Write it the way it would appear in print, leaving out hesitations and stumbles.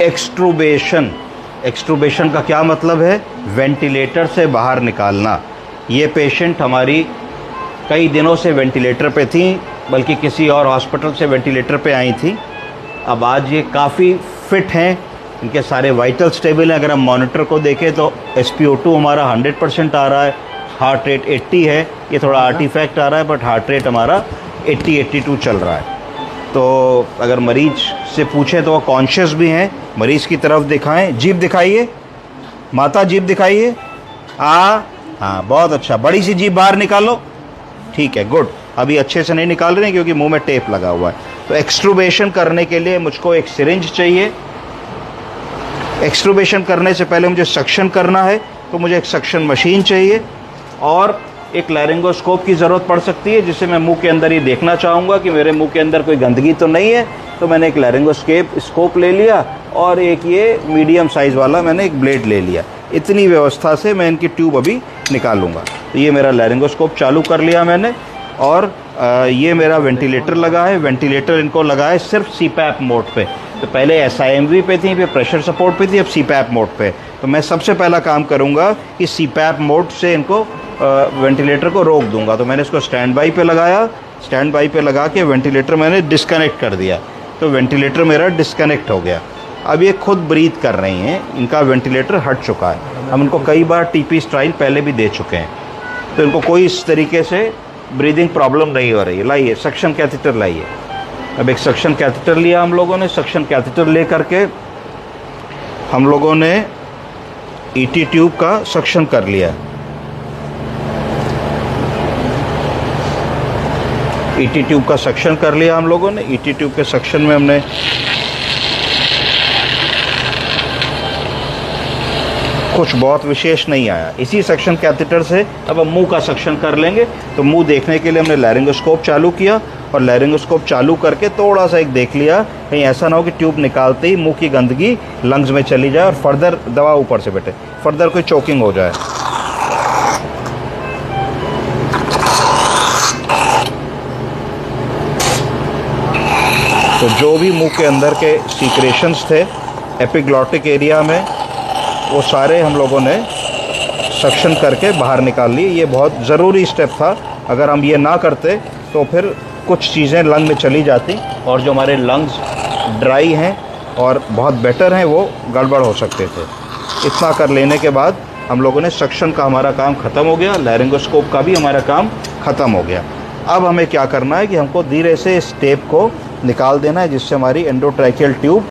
एक्सट्रूबेशन। एक्सट्रूबेशन का क्या मतलब है? वेंटिलेटर से बाहर निकालना। ये पेशेंट हमारी कई दिनों से वेंटिलेटर पे थी, बल्कि किसी और हॉस्पिटल से वेंटिलेटर पे आई थी। अब आज ये काफ़ी फिट हैं, इनके सारे वाइटल स्टेबल हैं। अगर हम मॉनिटर को देखें तो SpO2 हमारा 100% आ रहा है, हार्ट रेट 80 है। ये थोड़ा आर्टिफैक्ट आ रहा है, बट हार्ट रेट हमारा 80-82 चल रहा है। तो अगर मरीज से पूछें तो वो कॉन्शियस भी हैं। मरीज़ की तरफ दिखाएं, जीभ दिखाइए, माता जीभ दिखाइए। हाँ, बहुत अच्छा, बड़ी सी जीभ बाहर निकालो। ठीक है, गुड। अभी अच्छे से नहीं निकाल रहे हैं क्योंकि मुंह में टेप लगा हुआ है। तो एक्सट्रूबेशन करने के लिए मुझको एक सिरिंज चाहिए। एक्सट्रूबेशन करने से पहले मुझे सक्शन करना है, तो मुझे एक सक्शन मशीन चाहिए और एक लैरिंगोस्कोप की ज़रूरत पड़ सकती है, जिससे मैं मुंह के अंदर ही देखना चाहूँगा कि मेरे मुंह के अंदर कोई गंदगी तो नहीं है। तो मैंने एक लैरिंगोस्कोप ले लिया और एक ये मीडियम साइज़ वाला मैंने एक ब्लेड ले लिया। इतनी व्यवस्था से मैं इनकी ट्यूब अभी निकालूंगा। तो ये मेरा लैरिंगोस्कोप चालू कर लिया मैंने, और ये मेरा वेंटिलेटर लगा है। वेंटिलेटर इनको लगा है सिर्फ CPAP मोड पे। तो पहले SIMV पे थी, फिर प्रेशर सपोर्ट पे थी, अब CPAP मोड पे। तो मैं सबसे पहला काम करूँगा कि CPAP मोड से इनको वेंटिलेटर को रोक दूंगा। तो मैंने इसको स्टैंड बाई पे लगाया। स्टैंड बाई पे लगा के वेंटिलेटर मैंने डिस्कनेक्ट कर दिया। तो वेंटिलेटर मेरा डिस्कनेक्ट हो गया। अब ये खुद ब्रीथ कर रही हैं, इनका वेंटिलेटर हट चुका है। हम इनको कई बार TP स्टाइल पहले भी दे चुके हैं, तो इनको कोई इस तरीके से ब्रीदिंग प्रॉब्लम नहीं हो रही है। लाइए सक्शन कैथेटर लाइए। अब एक सक्शन कैथेटर लिया हम लोगों ने। सक्शन कैथेटर ले करके हम लोगों ने ET ट्यूब का सक्शन कर लिया। ET ट्यूब का सक्शन कर लिया हम लोगों ने। ET ट्यूब के सक्शन में हमने कुछ बहुत विशेष नहीं आया। इसी सक्शन कैथेटर से अब हम मुंह का सक्शन कर लेंगे। तो मुंह देखने के लिए हमने लैरिंगोस्कोप चालू किया, और लैरिंगोस्कोप चालू करके थोड़ा सा एक देख लिया, कहीं ऐसा ना हो कि ट्यूब निकालते ही मुंह की गंदगी लंग्स में चली जाए और फर्दर दवा ऊपर से बैठे, फर्दर कोई चोकिंग हो जाए। तो जो भी मुंह के अंदर के सीक्रेशंस थे एपिग्लॉटिक एरिया में, वो सारे हम लोगों ने सक्शन करके बाहर निकाल लिए। ये बहुत ज़रूरी स्टेप था। अगर हम ये ना करते तो फिर कुछ चीज़ें लंग में चली जाती, और जो हमारे लंग्स ड्राई हैं और बहुत बेटर हैं वो गड़बड़ हो सकते थे। इतना कर लेने के बाद हम लोगों ने सक्शन का हमारा काम ख़त्म हो गया, लैरिंगोस्कोप का भी हमारा काम ख़त्म हो गया। अब हमें क्या करना है कि हमको धीरे से इस टेप को निकाल देना है, जिससे हमारी एंडोट्रैकियल ट्यूब